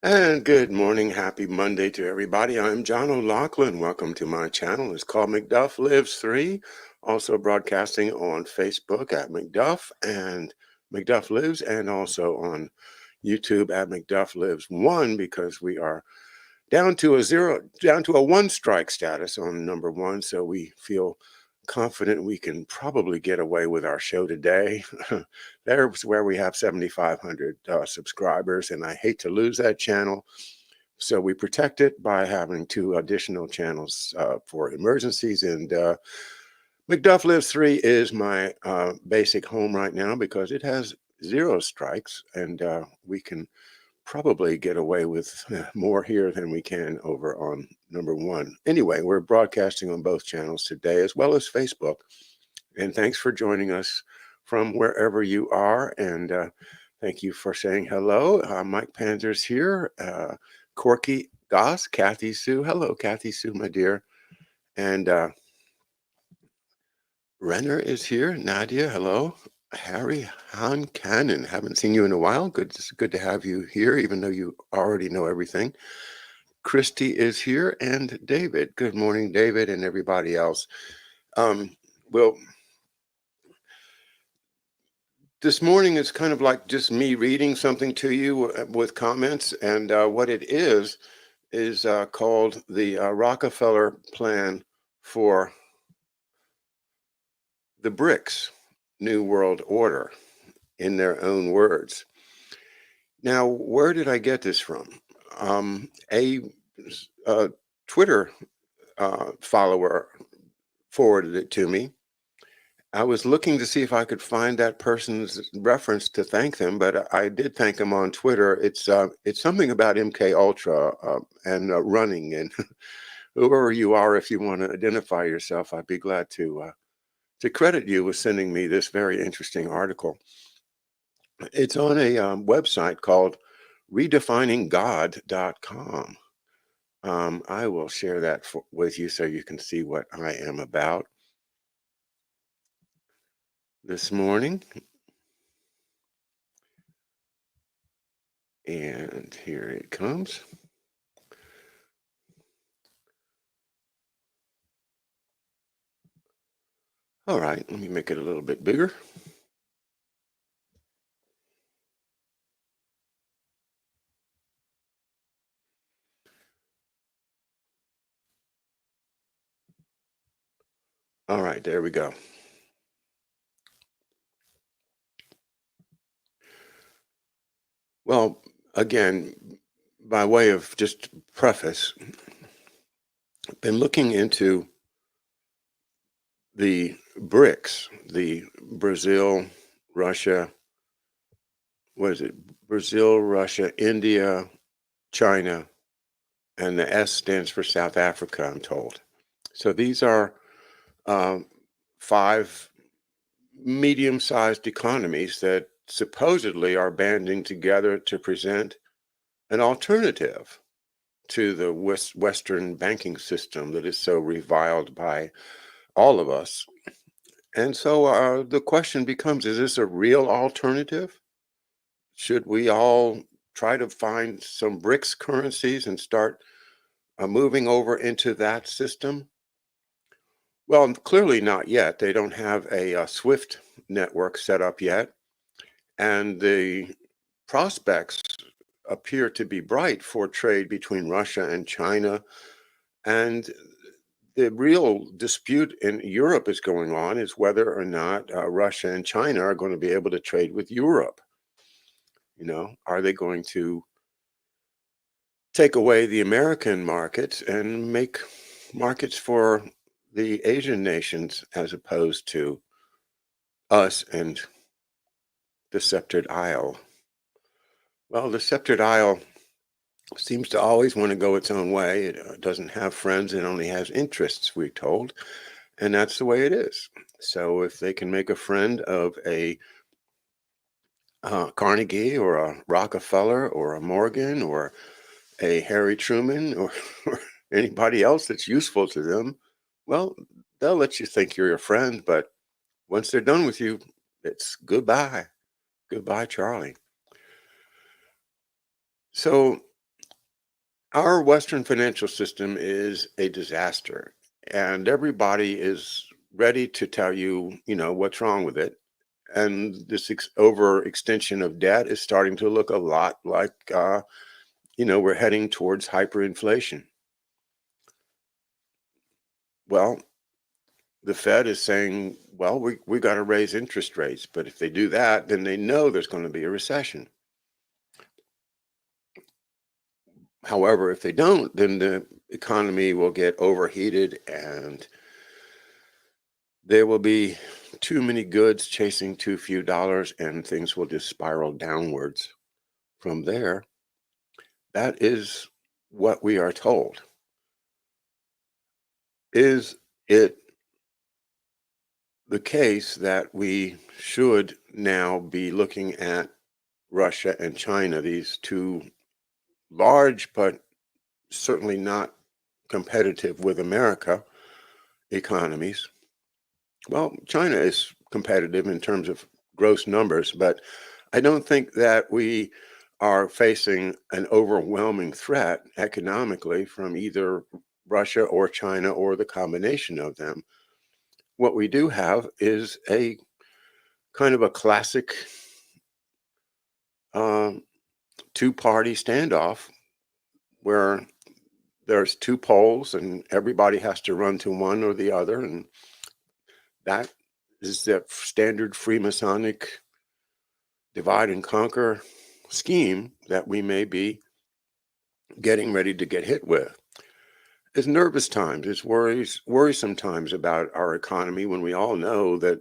And good morning, happy Monday to everybody. I'm John O'Loughlin. Welcome to my channel. It's called McDuff Lives 3, also broadcasting on Facebook at McDuff and McDuff Lives, and also on YouTube at McDuff Lives 1, because we are down to a one strike status on number one. So we feel confident we can probably get away with our show today. There's where we have 7,500 subscribers, and I hate to lose that channel. So we protect it by having two additional channels for emergencies. And McDuff Lives 3 is my basic home right now because it has 0 strikes, and we can probably get away with more here than we can over on number one. Anyway, we're broadcasting on both channels today as well as Facebook. And thanks for joining us from wherever you are. And thank you for saying hello. Mike Panzer's here. Corky Goss, Kathy Sue. Hello, Kathy Sue, my dear. And Renner is here. Nadia, hello. Harry Han Cannon. Haven't seen you in a while. Good to have you here, even though you already know everything. Christy is here, and David. Good morning, David, and everybody else. Well, this morning is kind of like just me reading something to you with comments, and what it is called the Rockefeller plan for the BRICS, New World Order, in their own words. Now, where did I get this from? A Twitter follower forwarded it to me. I was looking to see if I could find that person's reference to thank them, but I did thank them on Twitter. It's something about MK Ultra and running, and whoever you are, if you want to identify yourself, I'd be glad to credit you with sending me this very interesting article. It's on a website called redefininggod.com. I will share that with you so you can see what I am about this morning. And here it comes. All right, let me make it a little bit bigger. All right, there we go. Well, again, by way of just preface, I've been looking into the BRICS, the Brazil, Russia, what is it? Brazil, Russia, India, China, and the S stands for South Africa, I'm told. So these are 5 medium-sized economies that supposedly are banding together to present an alternative to the Western banking system that is so reviled by all of us. And so the question becomes, is this a real alternative? Should we all try to find some BRICS currencies and start moving over into that system? Well, clearly not yet. They don't have a SWIFT network set up yet. And the prospects appear to be bright for trade between Russia and China. And the real dispute in Europe is going on is whether or not Russia and China are going to be able to trade with Europe. You know, are they going to take away the American markets and make markets for the Asian nations as opposed to us and the Sceptered Isle? Well, the Sceptered Isle seems to always want to go its own way. It doesn't have friends, it only has interests, we're told. And that's the way it is. So if they can make a friend of a Carnegie or a Rockefeller or a Morgan or a Harry Truman or anybody else that's useful to them, well, they'll let you think you're a friend. But once they're done with you, it's goodbye. Goodbye, Charlie. So Our Western financial system is a disaster, and everybody is ready to tell you, what's wrong with it. And this overextension of debt is starting to look a lot like, we're heading towards hyperinflation. Well, the Fed is saying, well, we got to raise interest rates. But if they do that, then they know there's going to be a recession. However, if they don't, then the economy will get overheated and there will be too many goods chasing too few dollars and things will just spiral downwards from there. That is what we are told. Is it the case that we should now be looking at Russia and China, these two large but certainly not competitive with America economies? Well, China is competitive in terms of gross numbers, but I don't think that we are facing an overwhelming threat economically from either Russia or China or the combination of them. What we do have is a kind of a classic um, two-party standoff where there's two poles and everybody has to run to one or the other, and that is the standard Freemasonic divide and conquer scheme that we may be getting ready to get hit with. It's nervous times. It's worrisome times about our economy when we all know that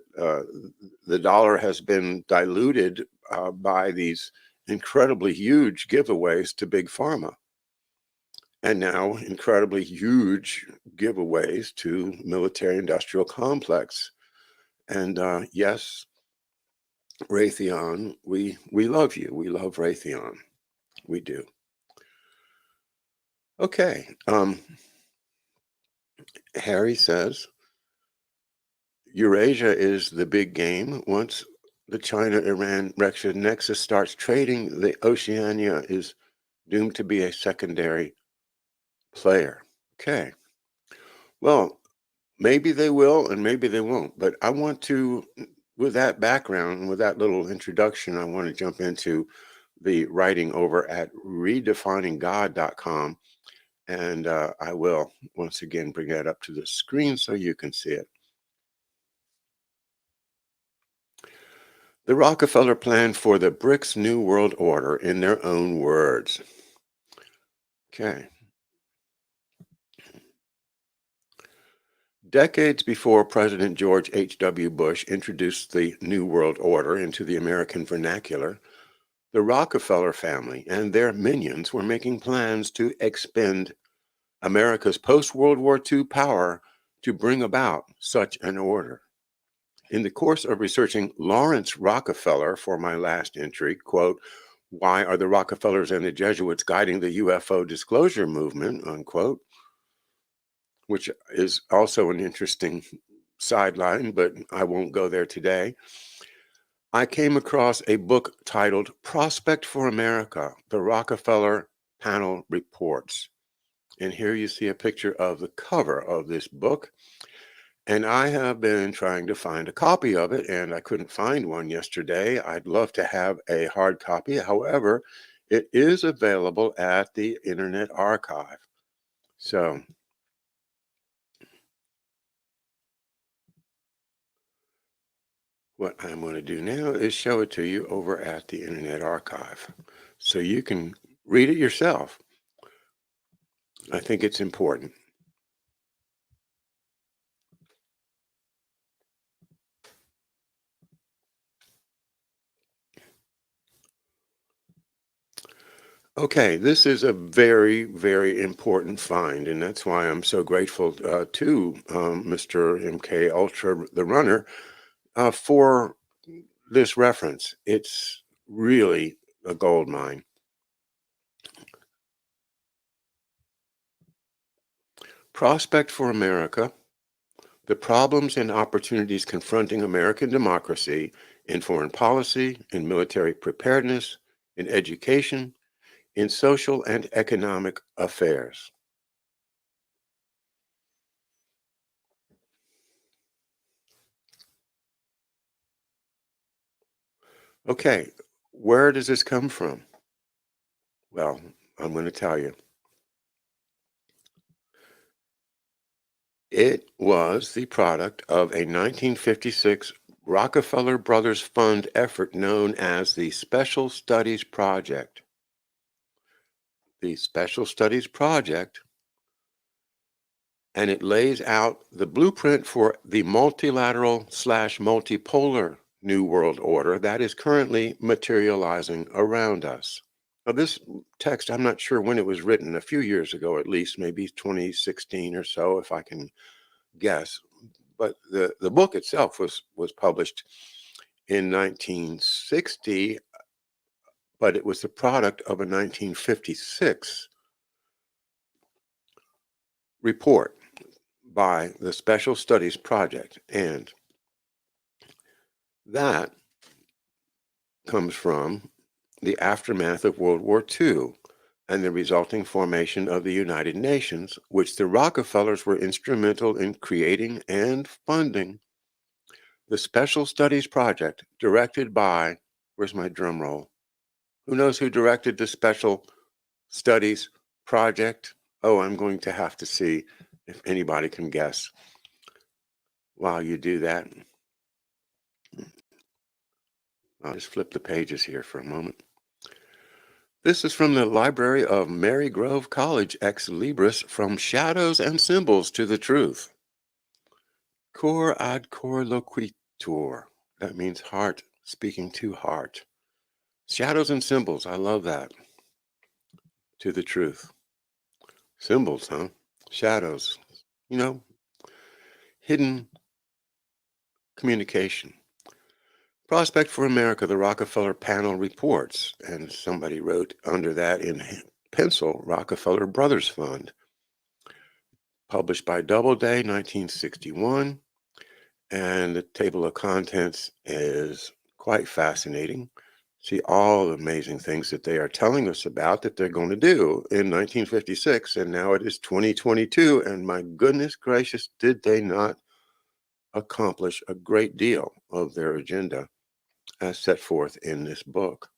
the dollar has been diluted by these incredibly huge giveaways to big pharma, and now incredibly huge giveaways to military-industrial complex. And yes, Raytheon, we love you. We love Raytheon. We do. Okay. Harry says Eurasia is the big game. Once the China-Iran Russia nexus starts trading, the Oceania is doomed to be a secondary player. Okay. Well, maybe they will and maybe they won't. But I want to, with that background, with that little introduction, I want to jump into the writing over at redefininggod.com. And I will once again bring that up to the screen so you can see it. The Rockefeller plan for the BRICS New World Order in their own words. Okay. Decades before President George H.W. Bush introduced the New World Order into the American vernacular, the Rockefeller family and their minions were making plans to expend America's post-World War II power to bring about such an order. In the course of researching Lawrence Rockefeller for my last entry, quote, "Why are the Rockefellers and the Jesuits guiding the UFO disclosure movement," unquote, which is also an interesting sideline, but I won't go there today. I came across a book titled Prospect for America, the Rockefeller Panel Reports. And here you see a picture of the cover of this book. And I have been trying to find a copy of it, and I couldn't find one yesterday. I'd love to have a hard copy. However, it is available at the Internet Archive. So what I'm going to do now is show it to you over at the Internet Archive so you can read it yourself. I think it's important. Okay, this is a very, very important find, and that's why I'm so grateful to Mr. MK Ultra, the runner, for this reference. It's really a gold mine. Prospect for America: the problems and opportunities confronting American democracy in foreign policy, in military preparedness, in education, in social and economic affairs. Okay, where does this come from? Well, I'm going to tell you. It was the product of a 1956 Rockefeller Brothers Fund effort known as the Special Studies Project. The Special Studies Project, and it lays out the blueprint for the multilateral/multipolar New World Order that is currently materializing around us. Now, this text, I'm not sure when it was written, a few years ago at least, maybe 2016 or so, if I can guess. But the book itself was published in 1960, but it was the product of a 1956 report by the Special Studies Project. And that comes from the aftermath of World War II and the resulting formation of the United Nations, which the Rockefellers were instrumental in creating and funding. The Special Studies Project, directed by, where's my drum roll? Who knows who directed the Special Studies Project? Oh, I'm going to have to see if anybody can guess while you do that. I'll just flip the pages here for a moment. This is from the library of Mary Grove College, ex libris, From Shadows and Symbols to the Truth. Cor ad cor loquitur. That means heart, speaking to heart. Shadows and symbols. I love that. To the truth. Symbols, huh? Shadows. You know, hidden communication. Prospect for America, the Rockefeller panel reports. And somebody wrote under that in pencil, Rockefeller Brothers Fund. Published by Doubleday, 1961. And the table of contents is quite fascinating. See all the amazing things that they are telling us about that they're going to do in 1956. And now it is 2022. And my goodness gracious, did they not accomplish a great deal of their agenda as set forth in this book?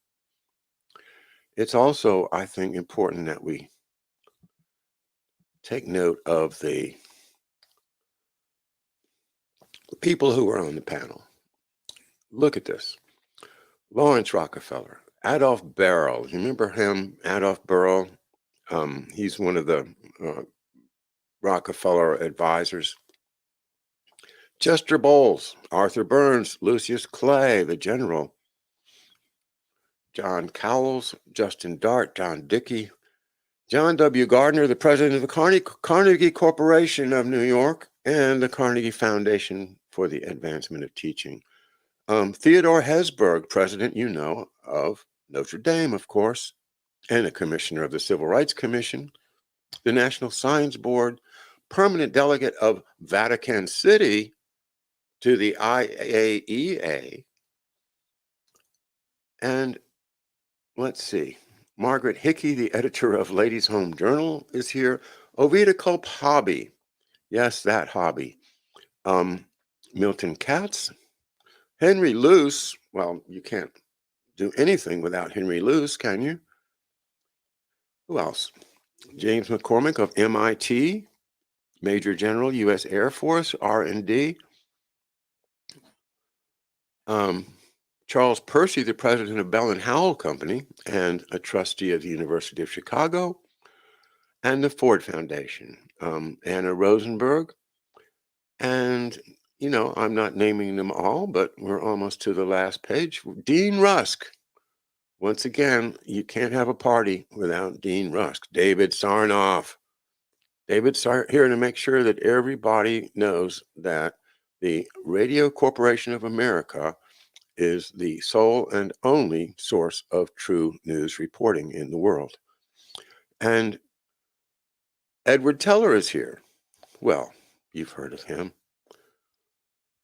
It's also, I think, important that we take note of the people who were on the panel. Look at this. Lawrence Rockefeller, Adolph Barrow. You remember him, Adolph Barrow? He's one of the Rockefeller advisors. Chester Bowles, Arthur Burns, Lucius Clay, the general, John Cowles, Justin Dart, John Dickey, John W. Gardner, the president of the Carnegie Corporation of New York, and the Carnegie Foundation for the Advancement of Teaching. Theodore Hesburgh, president, you know, of Notre Dame, of course, and a commissioner of the Civil Rights Commission, the National Science Board, permanent delegate of Vatican City to the IAEA, and let's see, Margaret Hickey, the editor of Ladies' Home Journal, is here. Ovida Culp Hobby, yes, that hobby. Milton Katz, Henry Luce. Well, you can't do anything without Henry Luce, can you? Who else? James McCormick of MIT, Major General, U.S. Air Force, R&D. Charles Percy, the president of Bell and Howell Company and a trustee of the University of Chicago, and the Ford Foundation. Anna Rosenberg, and, you know, I'm not naming them all, but we're almost to the last page. Dean Rusk. Once again, you can't have a party without Dean Rusk. David Sarnoff. David here to make sure that everybody knows that the Radio Corporation of America is the sole and only source of true news reporting in the world. And Edward Teller is here. Well, you've heard of him.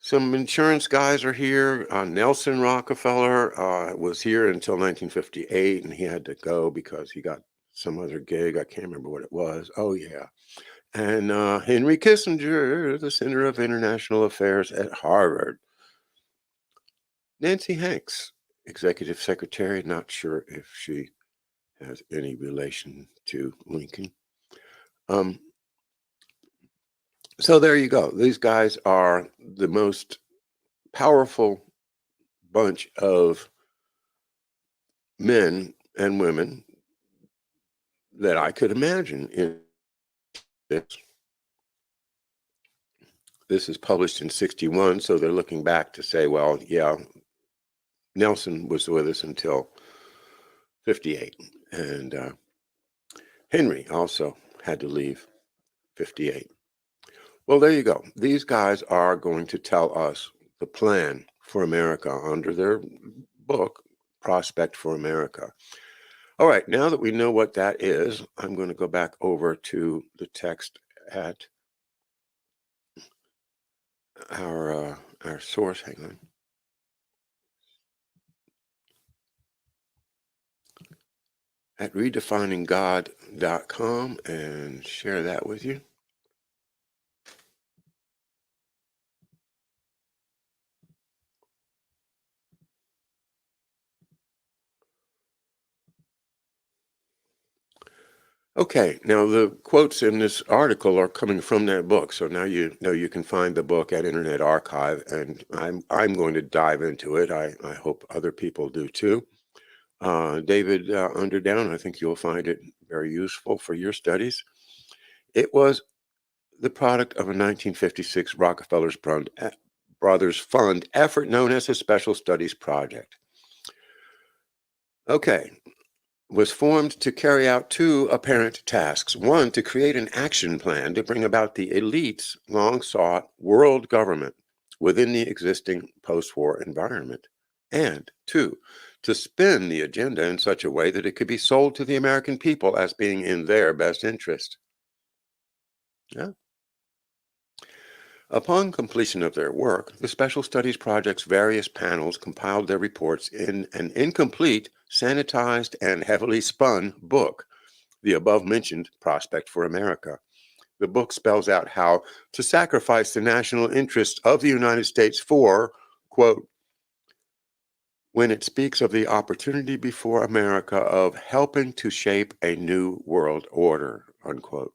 Some insurance guys are here. Nelson Rockefeller was here until 1958, and he had to go because he got some other gig. I can't remember what it was. Oh, yeah. And Henry Kissinger, the Center of International Affairs at Harvard. Nancy Hanks, Executive Secretary, not sure if she has any relation to Lincoln. So there you go. These guys are the most powerful bunch of men and women that I could imagine in this. This is published in 61, so they're looking back to say, well, yeah, Nelson was with us until 58, and Henry also had to leave 58. Well, there you go. These guys are going to tell us the plan for America under their book, Prospect for America. All right, now that we know what that is, I'm going to go back over to the text at our source. Hang on. At redefininggod.com and share that with you. Okay, now the quotes in this article are coming from that book, so now you know you can find the book at Internet Archive, and I'm going to dive into it. I hope other people do too. David Underdown, I think you'll find it very useful for your studies. It was the product of a 1956 Rockefeller's Brothers Fund effort known as the Special Studies Project. Okay, was formed to carry out two apparent tasks. One, to create an action plan to bring about the elite's long-sought world government within the existing post-war environment. And two, to spin the agenda in such a way that it could be sold to the American people as being in their best interest. Yeah. Upon completion of their work, the Special Studies Project's various panels compiled their reports in an incomplete, sanitized, and heavily spun book, the above-mentioned Prospect for America. The book spells out how to sacrifice the national interests of the United States for, quote, when it speaks of the opportunity before America of helping to shape a new world order, unquote.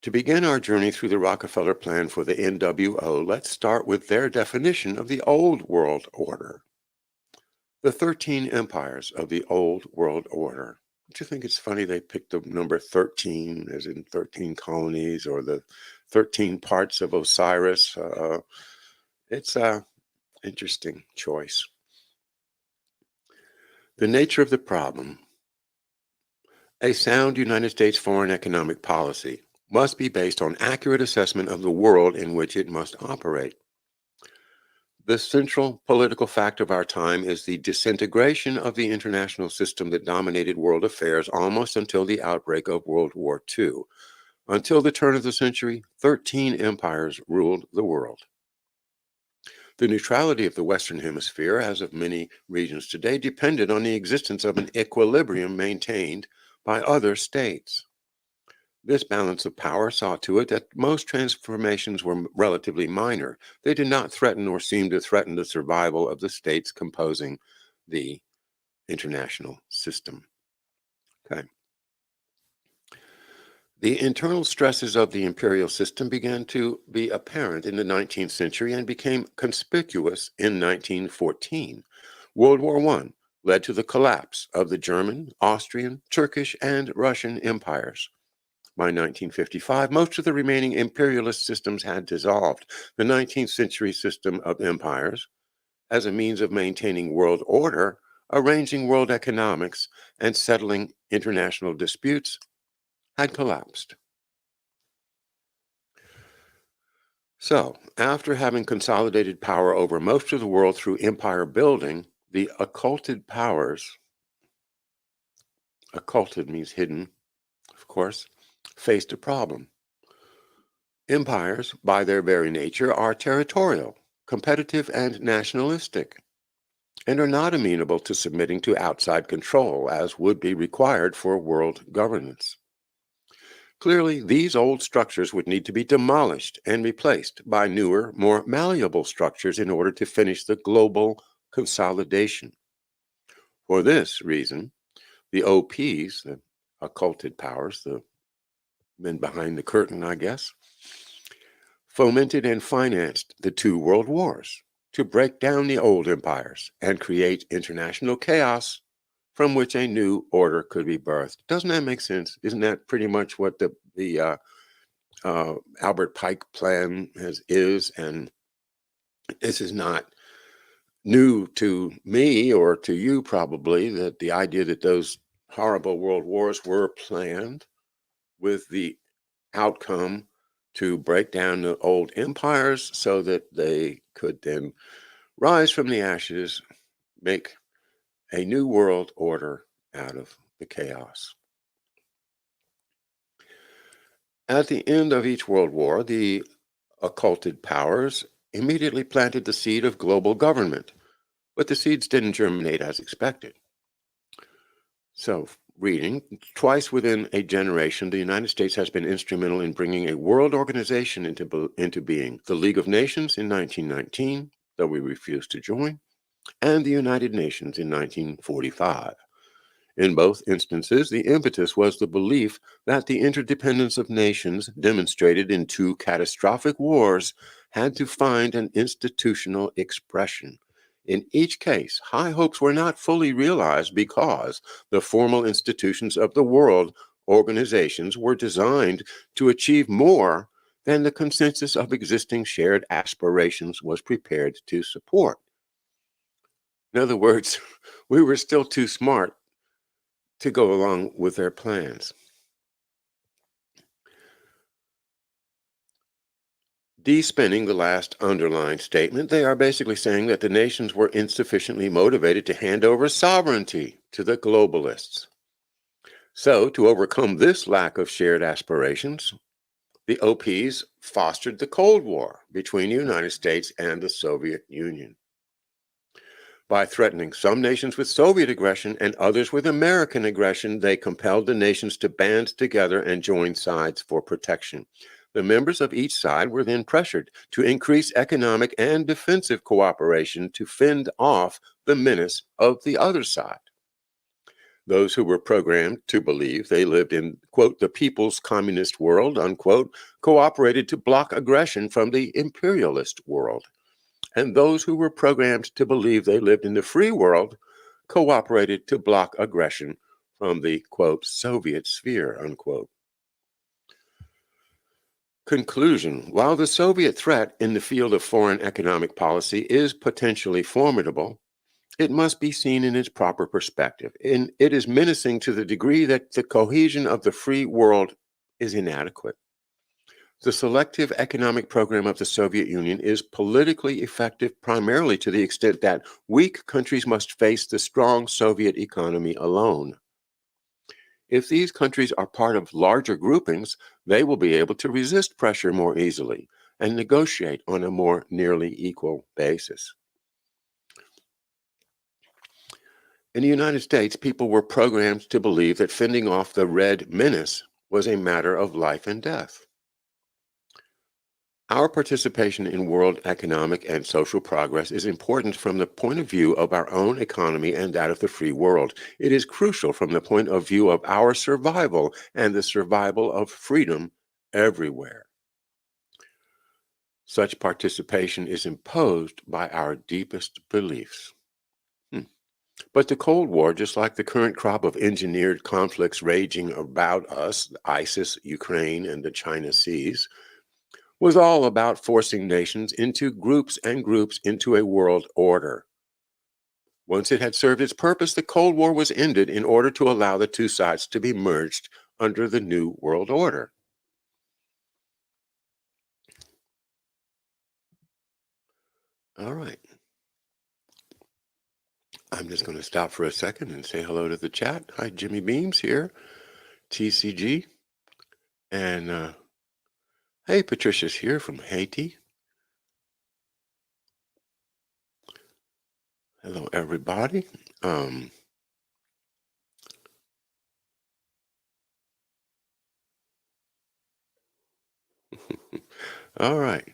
To begin our journey through the Rockefeller plan for the NWO, let's start with their definition of the old world order. The 13 empires of the old world order. Don't you think it's funny they picked the number 13, as in 13 colonies, or the 13 parts of Osiris? It's an interesting choice. The nature of the problem. A sound United States foreign economic policy must be based on accurate assessment of the world in which it must operate. The central political fact of our time is the disintegration of the international system that dominated world affairs almost until the outbreak of World War II. Until the turn of the century, 13 empires ruled the world. The neutrality of the Western Hemisphere, as of many regions today, depended on the existence of an equilibrium maintained by other states. This balance of power saw to it that most transformations were relatively minor. They did not threaten or seem to threaten the survival of the states composing the international system. Okay. The internal stresses of the imperial system began to be apparent in the 19th century and became conspicuous in 1914. World War I led to the collapse of the German, Austrian, Turkish, and Russian empires. By 1955, most of the remaining imperialist systems had dissolved. The 19th century system of empires, as a means of maintaining world order, arranging world economics, and settling international disputes, had collapsed. So, after having consolidated power over most of the world through empire building, the occulted powers, occulted means hidden, of course, faced a problem. Empires, by their very nature, are territorial, competitive, and nationalistic, and are not amenable to submitting to outside control as would be required for world governance. Clearly, these old structures would need to be demolished and replaced by newer, more malleable structures in order to finish the global consolidation. For this reason, the OPs, the occulted powers, the men behind the curtain, I guess, fomented and financed the two world wars to break down the old empires and create international chaos from which a new order could be birthed. Doesn't that make sense? Isn't that pretty much what the Albert Pike plan is? And this is not new to me or to you, probably, that the idea that those horrible world wars were planned with the outcome to break down the old empires so that they could then rise from the ashes, make a new world order out of the chaos. At the end of each world war, the occulted powers immediately planted the seed of global government, but the seeds didn't germinate as expected. So, reading, twice within a generation, the United States has been instrumental in bringing a world organization into being. The League of Nations in 1919, though we refused to join, and the United Nations in 1945. In both instances, the impetus was the belief that the interdependence of nations, demonstrated in two catastrophic wars, had to find an institutional expression. In each case, high hopes were not fully realized because the formal institutions of the world organizations were designed to achieve more than the consensus of existing shared aspirations was prepared to support. In other words, we were still too smart to go along with their plans. De-spinning the last underlined statement, they are basically saying that the nations were insufficiently motivated to hand over sovereignty to the globalists. So, to overcome this lack of shared aspirations, the OPs fostered the Cold War between the United States and the Soviet Union. By threatening some nations with Soviet aggression and others with American aggression, they compelled the nations to band together and join sides for protection. The members of each side were then pressured to increase economic and defensive cooperation to fend off the menace of the other side. Those who were programmed to believe they lived in, quote, the people's communist world, unquote, cooperated to block aggression from the imperialist world. And those who were programmed to believe they lived in the free world cooperated to block aggression from the, quote, Soviet sphere, unquote. Conclusion: while the Soviet threat in the field of foreign economic policy is potentially formidable, it must be seen in its proper perspective. And it is menacing to the degree that the cohesion of the free world is inadequate. The selective economic program of the Soviet Union is politically effective primarily to the extent that weak countries must face the strong Soviet economy alone. If these countries are part of larger groupings, they will be able to resist pressure more easily and negotiate on a more nearly equal basis. In the United States, people were programmed to believe that fending off the red menace was a matter of life and death. Our participation in world economic and social progress is important from the point of view of our own economy and that of the free world. It is crucial from the point of view of our survival and the survival of freedom everywhere. Such participation is imposed by our deepest beliefs. But the Cold War, just like the current crop of engineered conflicts raging about us, ISIS, Ukraine, and the China Seas, was all about forcing nations into groups and groups into a world order. Once it had served its purpose, the Cold War was ended in order to allow the two sides to be merged under the new world order. All right. I'm just going to stop for a second and say hello to the chat. Hi, Jimmy Beams here, TCG. And Hey, Patricia's here from Haiti. Hello, everybody. Um, all right.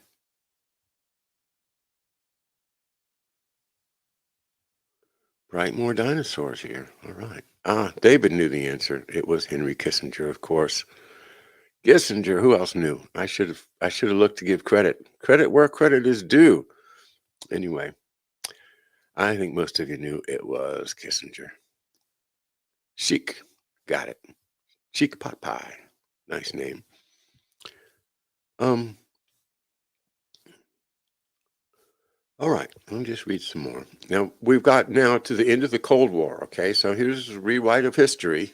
Right, more dinosaurs here. All right. David knew the answer. It was Henry Kissinger, of course. Kissinger, who else knew? I should have looked to give credit. Credit where credit is due. Anyway, I think most of you knew it was Kissinger. Chic. Got it. Chic pot pie. Nice name. Um, all right, let me just read some more. Now we've got now to the end of the Cold War. Okay, so here's a rewrite of history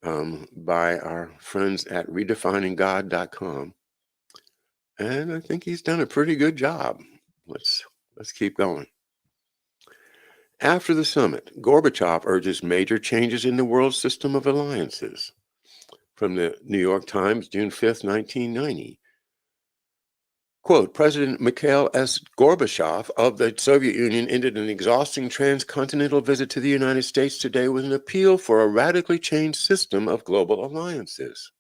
by our friends at redefininggod.com. And I think he's done a pretty good job. Let's keep going. After the summit, Gorbachev urges major changes in the world system of alliances. From the New York Times, June 5th, 1990. Quote, President Mikhail S. Gorbachev of the Soviet Union ended an exhausting transcontinental visit to the United States today with an appeal for a radically changed system of global alliances.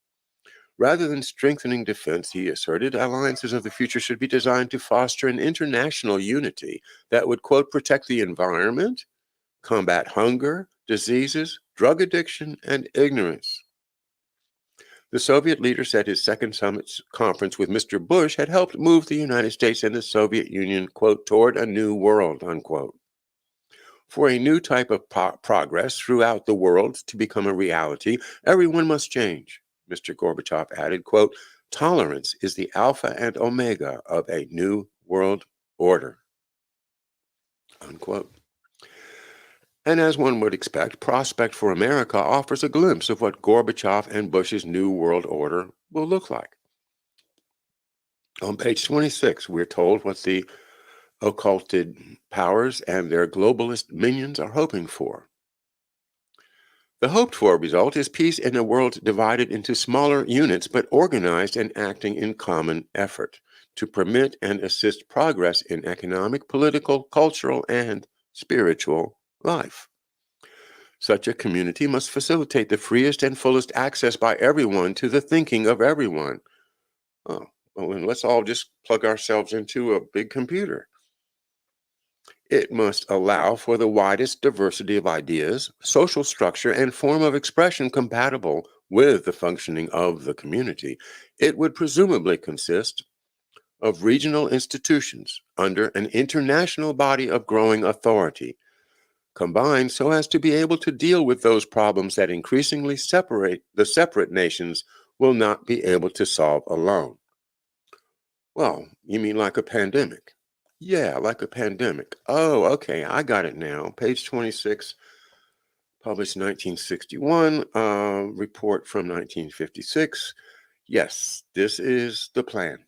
Rather than strengthening defense, he asserted, alliances of the future should be designed to foster an international unity that would, quote, protect the environment, combat hunger, diseases, drug addiction, and ignorance. The Soviet leader said his second summit conference with Mr. Bush had helped move the United States and the Soviet Union, quote, toward a new world, unquote. For a new type of progress throughout the world to become a reality, everyone must change. Mr. Gorbachev added, quote, tolerance is the alpha and omega of a new world order, unquote. And as one would expect, Prospect for America offers a glimpse of what Gorbachev and Bush's new world order will look like. On page 26, we're told what the occulted powers and their globalist minions are hoping for. The hoped for result is peace in a world divided into smaller units but organized and acting in common effort to permit and assist progress in economic, political, cultural, and spiritual life. Such a community must facilitate the freest and fullest access by everyone to the thinking of everyone. Oh, well, then let's all just plug ourselves into a big computer. It must allow for the widest diversity of ideas, social structure, and form of expression compatible with the functioning of the community. It would presumably consist of regional institutions under an international body of growing authority, combined so as to be able to deal with those problems that increasingly separate nations will not be able to solve alone. Well, you mean like a pandemic? Yeah, like a pandemic. Oh, okay, I got it now. Page 26, published 1961, report from 1956. Yes, this is the plan.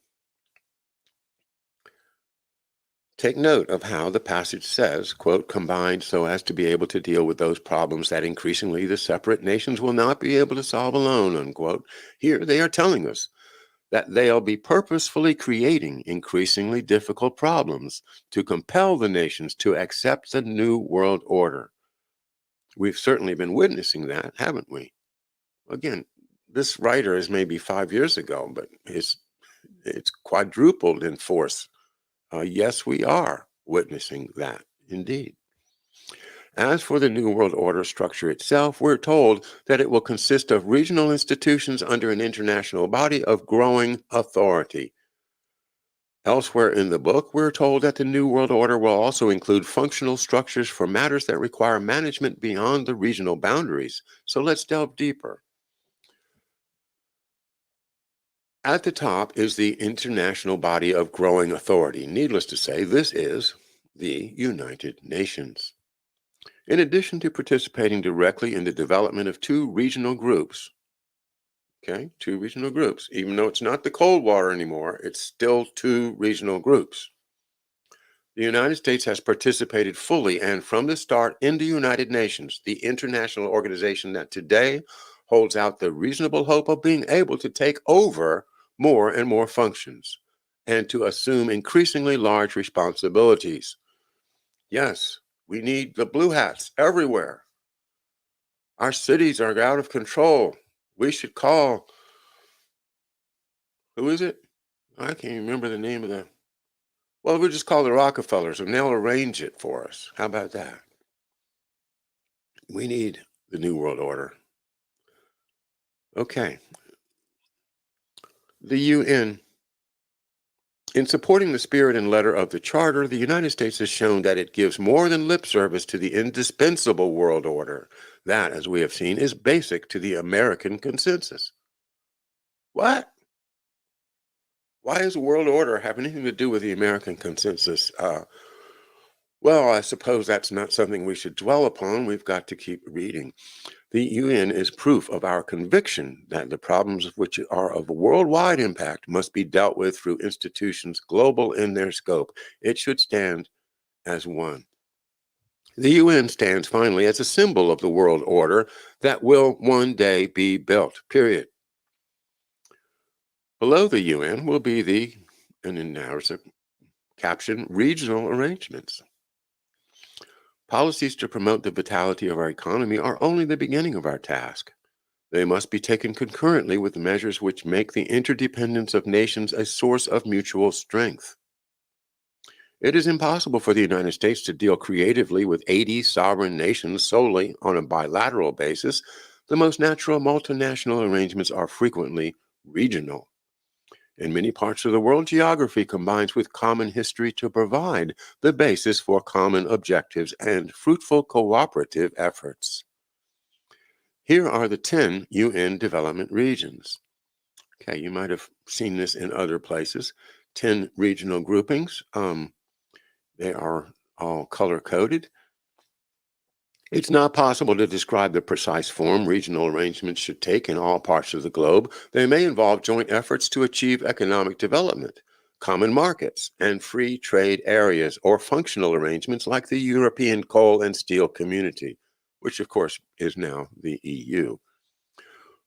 Take note of how the passage says, quote, combined so as to be able to deal with those problems that increasingly the separate nations will not be able to solve alone, unquote. Here they are telling us that they'll be purposefully creating increasingly difficult problems to compel the nations to accept the new world order. We've certainly been witnessing that, haven't we? Again, this writer is maybe 5 years ago, but it's quadrupled in force. Yes, we are witnessing that indeed. As for the New World Order structure itself, we're told that it will consist of regional institutions under an international body of growing authority. Elsewhere in the book, we're told that the New World Order will also include functional structures for matters that require management beyond the regional boundaries. So let's delve deeper. At the top is the international body of growing authority. Needless to say, this is the United Nations. In addition to participating directly in the development of two regional groups, even though it's not the Cold War anymore, it's still two regional groups. The United States has participated fully and from the start in the United Nations, the international organization that today holds out the reasonable hope of being able to take over more and more functions and to assume increasingly large responsibilities. Yes, we need the blue hats everywhere. Our cities are out of control. We should call, who is it? I can't remember the name of the, well, we'll just call the Rockefellers and they'll arrange it for us. How about that? We need the New World Order. Okay. The UN. In supporting the spirit and letter of the Charter, the United States has shown that it gives more than lip service to the indispensable world order. That, as we have seen, is basic to the American consensus. What? Why does the world order have anything to do with the American consensus? Well, I suppose that's not something we should dwell upon. We've got to keep reading. The UN is proof of our conviction that the problems which are of worldwide impact must be dealt with through institutions global in their scope. It should stand as one. The UN stands finally as a symbol of the world order that will one day be built, period. Below the UN will be the, and then there's a caption, regional arrangements. Policies to promote the vitality of our economy are only the beginning of our task. They must be taken concurrently with measures which make the interdependence of nations a source of mutual strength. It is impossible for the United States to deal creatively with 80 sovereign nations solely on a bilateral basis. The most natural multinational arrangements are frequently regional. In many parts of the world, geography combines with common history to provide the basis for common objectives and fruitful cooperative efforts. Here are the 10 UN development regions. Okay, you might have seen this in other places. 10 regional groupings. They are all color-coded. It's not possible to describe the precise form regional arrangements should take in all parts of the globe. They may involve joint efforts to achieve economic development, common markets, and free trade areas, or functional arrangements like the European Coal and Steel Community, which of course is now the EU.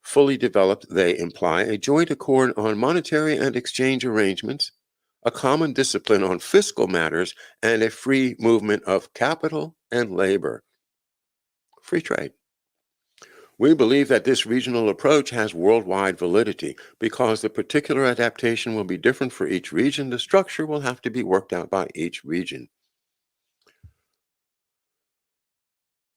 Fully developed, they imply a joint accord on monetary and exchange arrangements, a common discipline on fiscal matters, and a free movement of capital and labor. Free trade. We believe that this regional approach has worldwide validity. Because the particular adaptation will be different for each region, the structure will have to be worked out by each region.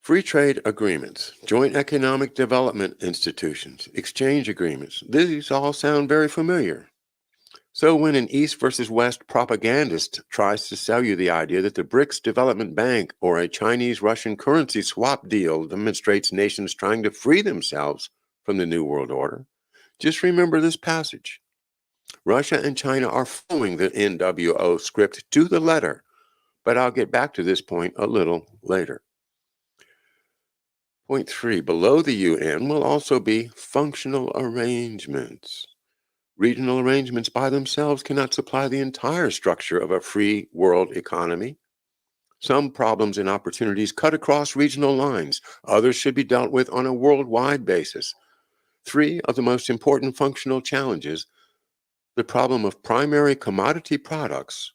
Free trade agreements, joint economic development institutions, exchange agreements, these all sound very familiar. So when an East versus West propagandist tries to sell you the idea that the BRICS Development Bank or a Chinese-Russian currency swap deal demonstrates nations trying to free themselves from the New World Order, just remember this passage. Russia and China are following the NWO script to the letter, but I'll get back to this point a little later. Point 3, below the UN will also be functional arrangements. Regional arrangements by themselves cannot supply the entire structure of a free world economy. Some problems and opportunities cut across regional lines. Others should be dealt with on a worldwide basis. 3 of the most important functional challenges, the problem of primary commodity products,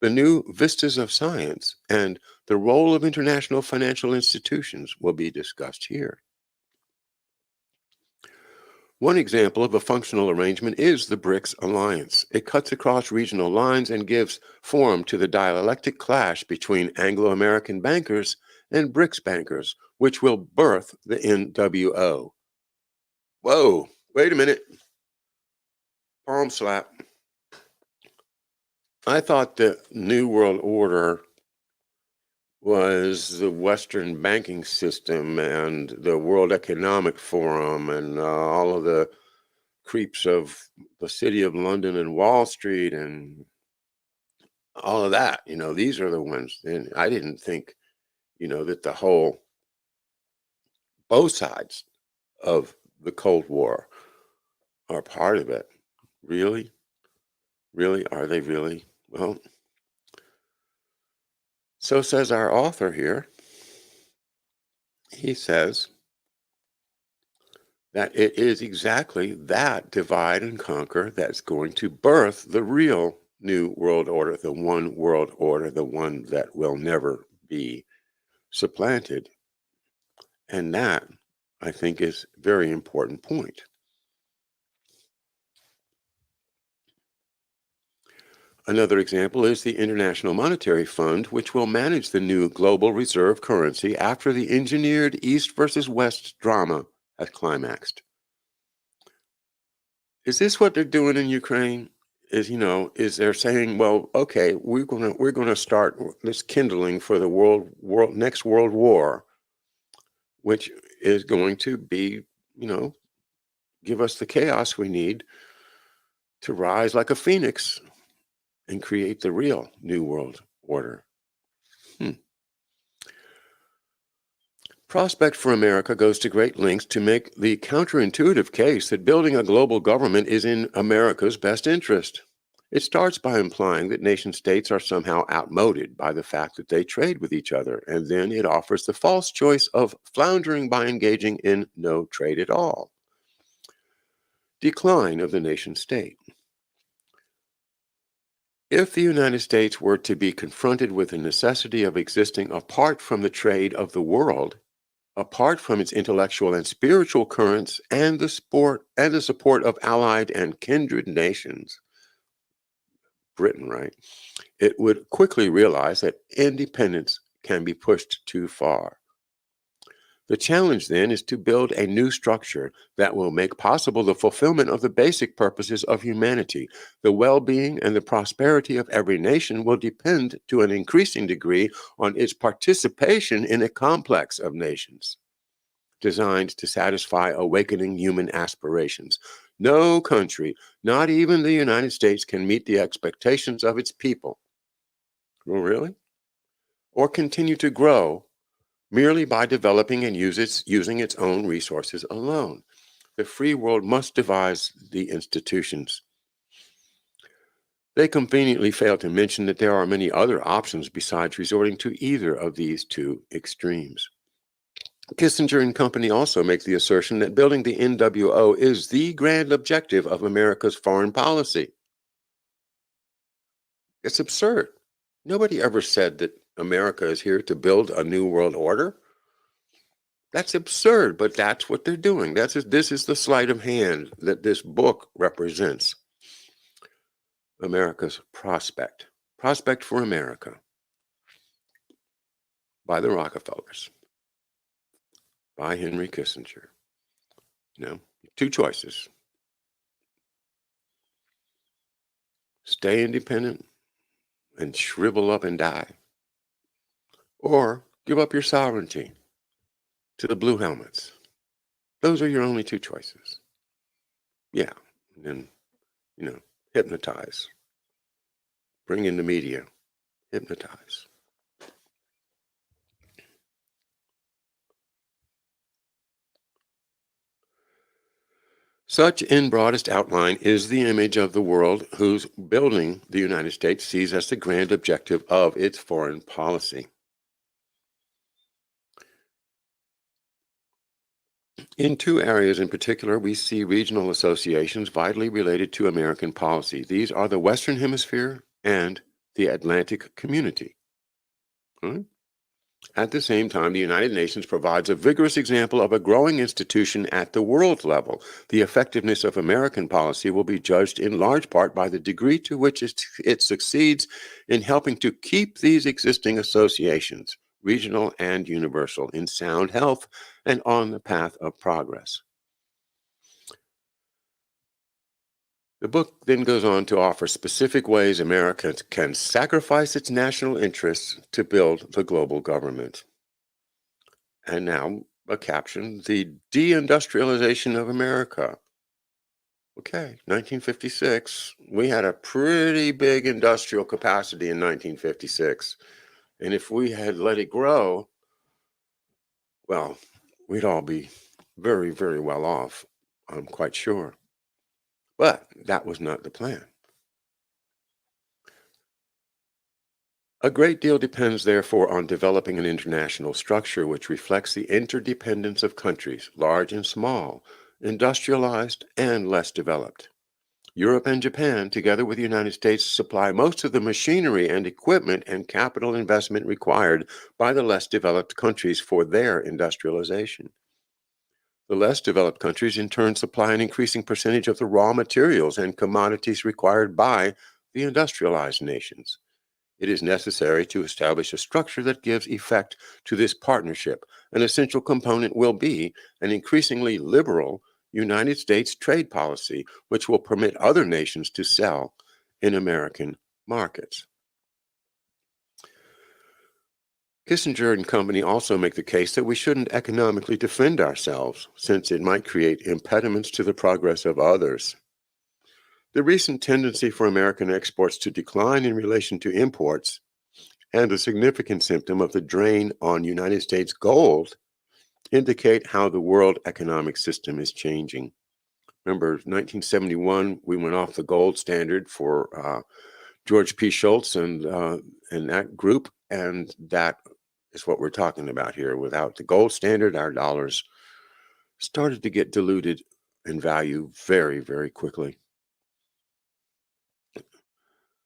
the new vistas of science, and the role of international financial institutions will be discussed here. One example of a functional arrangement is the BRICS alliance. It cuts across regional lines and gives form to the dialectic clash between Anglo-American bankers and BRICS bankers, which will birth the NWO. Whoa, wait a minute. Palm slap. I thought the New World Order was the Western banking system and the World Economic Forum and all of the creeps of the City of London and Wall Street and all of that. These are the ones. And I didn't think, that the whole, both sides of the Cold War are part of it. Really? Really? Are they really? Well, so says our author here. He says, that it is exactly that divide and conquer that's going to birth the real new world order, the one world order, the one that will never be supplanted. And that, I think, is a very important point. Another example is the International Monetary Fund, which will manage the new global reserve currency after the engineered East versus West drama has climaxed. Is this what they're doing in Ukraine? Is they're saying, well, okay, we're gonna start this kindling for the next world war, which is going to be, you know, give us the chaos we need to rise like a phoenix and create the real new world order. Prospect for America goes to great lengths to make the counterintuitive case that building a global government is in America's best interest. It starts by implying that nation states are somehow outmoded by the fact that they trade with each other, and then it offers the false choice of floundering by engaging in no trade at all. Decline of the nation state. If the United States were to be confronted with the necessity of existing apart from the trade of the world, apart from its intellectual and spiritual currents and the support of allied and kindred nations, Britain, right, it would quickly realize that independence can be pushed too far. The challenge then is to build a new structure that will make possible the fulfillment of the basic purposes of humanity. The well-being and the prosperity of every nation will depend to an increasing degree on its participation in a complex of nations designed to satisfy awakening human aspirations. No country, not even the United States, can meet the expectations of its people. Oh, really? Or continue to grow merely by developing and using its own resources alone. The free world must devise the institutions. They conveniently fail to mention that there are many other options besides resorting to either of these two extremes. Kissinger and company also make the assertion that building the NWO is the grand objective of America's foreign policy. It's absurd. Nobody ever said that America is here to build a new world order. That's absurd, but that's what they're doing. This is the sleight of hand that this book represents. America's Prospect. Prospect for America by the Rockefellers, by Henry Kissinger. Two choices. Stay independent and shrivel up and die, or give up your sovereignty to the blue helmets. Those are your only two choices. Yeah, and then, hypnotize. Bring in the media. Hypnotize. Such, in broadest outline, is the image of the world whose building the United States sees as the grand objective of its foreign policy. In two areas in particular, we see regional associations vitally related to American policy. These are the Western Hemisphere and the Atlantic Community. At the same time, the United Nations provides a vigorous example of a growing institution at the world level. The effectiveness of American policy will be judged in large part by the degree to which it succeeds in helping to keep these existing associations, regional and universal, in sound health and on the path of progress. The book then goes on to offer specific ways America can sacrifice its national interests to build the global government. And now a caption, the deindustrialization of America. Okay, 1956, we had a pretty big industrial capacity in 1956. And if we had let it grow, well, we'd all be very, very well off, I'm quite sure. But that was not the plan. A great deal depends, therefore, on developing an international structure which reflects the interdependence of countries, large and small, industrialized, and less developed. Europe and Japan, together with the United States, supply most of the machinery and equipment and capital investment required by the less developed countries for their industrialization. The less developed countries, in turn, supply an increasing percentage of the raw materials and commodities required by the industrialized nations. It is necessary to establish a structure that gives effect to this partnership. An essential component will be an increasingly liberal United States trade policy, which will permit other nations to sell in American markets. Kissinger and company also make the case that we shouldn't economically defend ourselves, since it might create impediments to the progress of others. The recent tendency for American exports to decline in relation to imports, and a significant symptom of the drain on United States gold, indicate how the world economic system is changing. Remember, 1971, we went off the gold standard for George P. Schultz and that group, and that is what we're talking about here. Without the gold standard, our dollars started to get diluted in value very, very quickly.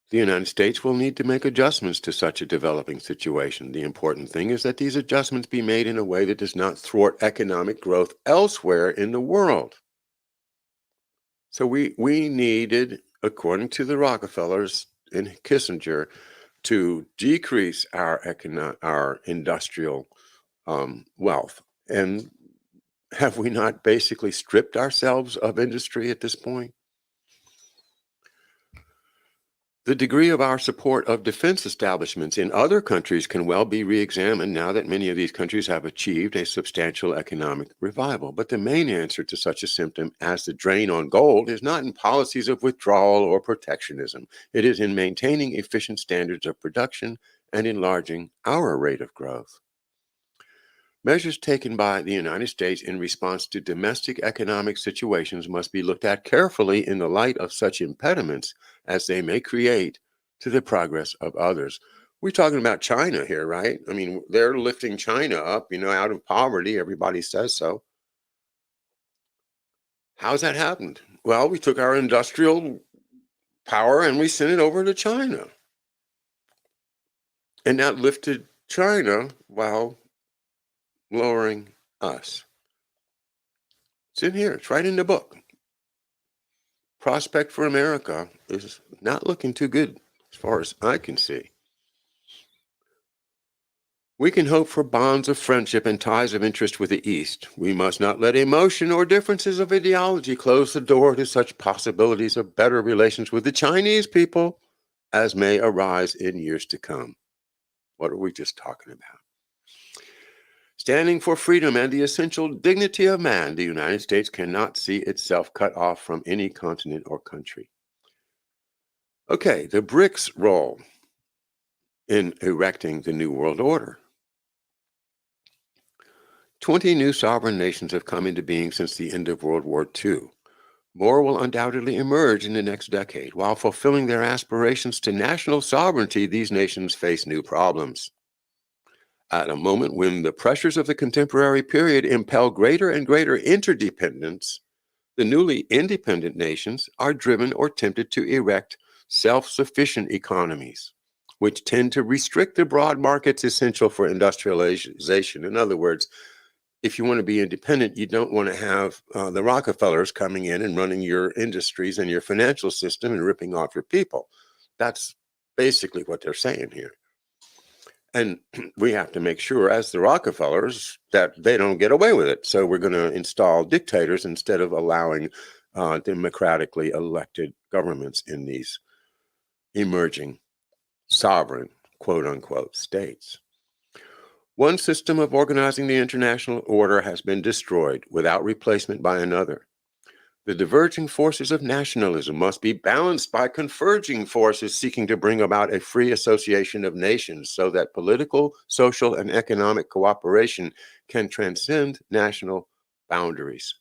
The United States will need to make adjustments to such a developing situation. The important thing is that these adjustments be made in a way that does not thwart economic growth elsewhere in the world. So we needed, according to the Rockefellers and Kissinger, to decrease our industrial wealth. And have we not basically stripped ourselves of industry at this point? The degree of our support of defense establishments in other countries can well be re-examined now that many of these countries have achieved a substantial economic revival. But the main answer to such a symptom as the drain on gold is not in policies of withdrawal or protectionism. It is in maintaining efficient standards of production and enlarging our rate of growth. Measures taken by the United States in response to domestic economic situations must be looked at carefully in the light of such impediments as they may create to the progress of others. We're talking about China here, right? I mean, they're lifting China up, out of poverty. Everybody says so. How's that happened? Well, we took our industrial power and we sent it over to China. And that lifted China while lowering us. It's in here. It's right in the book. Prospect for America is not looking too good as far as I can see. We can hope for bonds of friendship and ties of interest with the East. We must not let emotion or differences of ideology close the door to such possibilities of better relations with the Chinese people as may arise in years to come. What are we just talking about? Standing for freedom and the essential dignity of man, the United States cannot see itself cut off from any continent or country. Okay, the BRICS role in erecting the New World Order. 20 new sovereign nations have come into being since the end of World War II. More will undoubtedly emerge in the next decade. While fulfilling their aspirations to national sovereignty, these nations face new problems. At a moment when the pressures of the contemporary period impel greater and greater interdependence, the newly independent nations are driven or tempted to erect self-sufficient economies, which tend to restrict the broad markets essential for industrialization. In other words, if you want to be independent, you don't want to have the Rockefellers coming in and running your industries and your financial system and ripping off your people. That's basically what they're saying here. And we have to make sure, as the Rockefellers, that they don't get away with it. So we're going to install dictators instead of allowing democratically elected governments in these emerging sovereign, quote unquote, states. One system of organizing the international order has been destroyed without replacement by another. The diverging forces of nationalism must be balanced by converging forces seeking to bring about a free association of nations so that political, social, and economic cooperation can transcend national boundaries.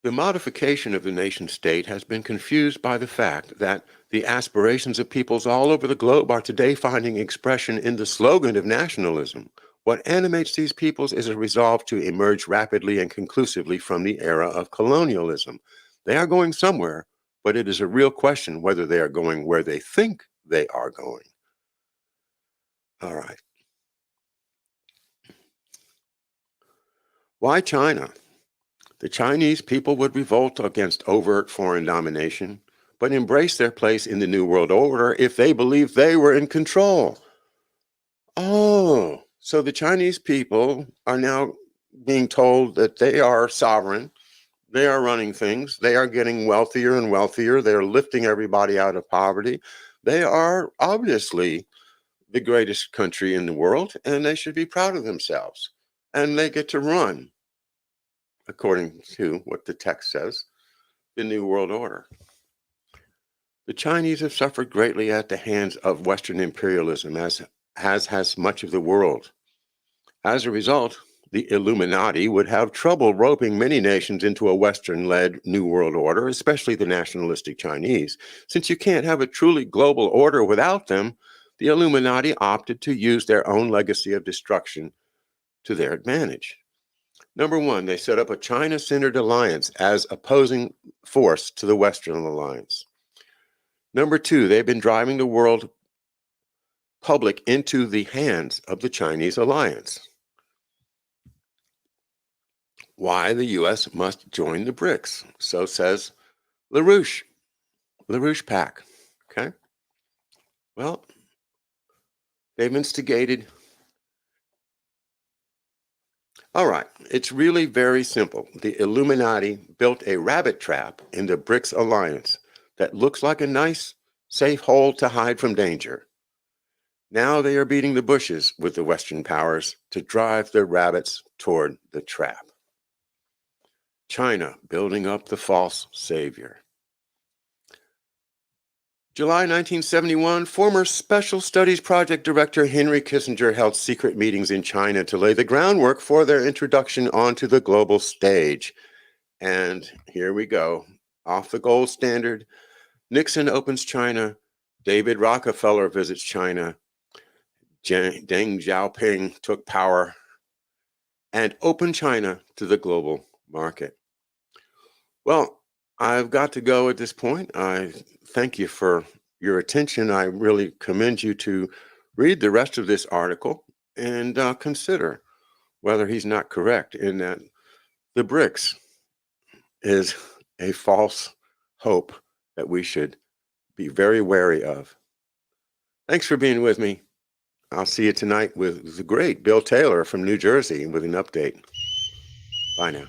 The modification of the nation state has been confused by the fact that the aspirations of peoples all over the globe are today finding expression in the slogan of nationalism, What animates these peoples is a resolve to emerge rapidly and conclusively from the era of colonialism. They are going somewhere, but it is a real question whether they are going where they think they are going. All right. Why China? The Chinese people would revolt against overt foreign domination, but embrace their place in the New World Order if they believed they were in control. Oh, so the Chinese people are now being told that they are sovereign, they are running things, they are getting wealthier and wealthier, they're lifting everybody out of poverty. They are obviously the greatest country in the world, and they should be proud of themselves. And they get to run, according to what the text says, the New World Order. The Chinese have suffered greatly at the hands of Western imperialism, as has much of the world. As a result, the Illuminati would have trouble roping many nations into a Western-led New World Order, especially the nationalistic Chinese. Since you can't have a truly global order without them, the Illuminati opted to use their own legacy of destruction to their advantage. Number one, they set up a China-centered alliance as opposing force to the Western alliance. Number two, they've been driving the world public into the hands of the Chinese alliance. Why the U.S. must join the BRICS, so says LaRouche PAC. Okay? Well, they've instigated. All right, it's really very simple. The Illuminati built a rabbit trap in the BRICS alliance that looks like a nice, safe hole to hide from danger. Now they are beating the bushes with the Western powers to drive the rabbits toward the trap. China building up the false savior. July 1971, former Special Studies Project Director Henry Kissinger held secret meetings in China to lay the groundwork for their introduction onto the global stage. And here we go. Off the gold standard, Nixon opens China, David Rockefeller visits China, Deng Xiaoping took power and opened China to the global market. Well, I've got to go at this point. I thank you for your attention. I really commend you to read the rest of this article and consider whether he's not correct in that the BRICS is a false hope that we should be very wary of. Thanks for being with me. I'll see you tonight with the great Bill Taylor from New Jersey with an update. Bye now.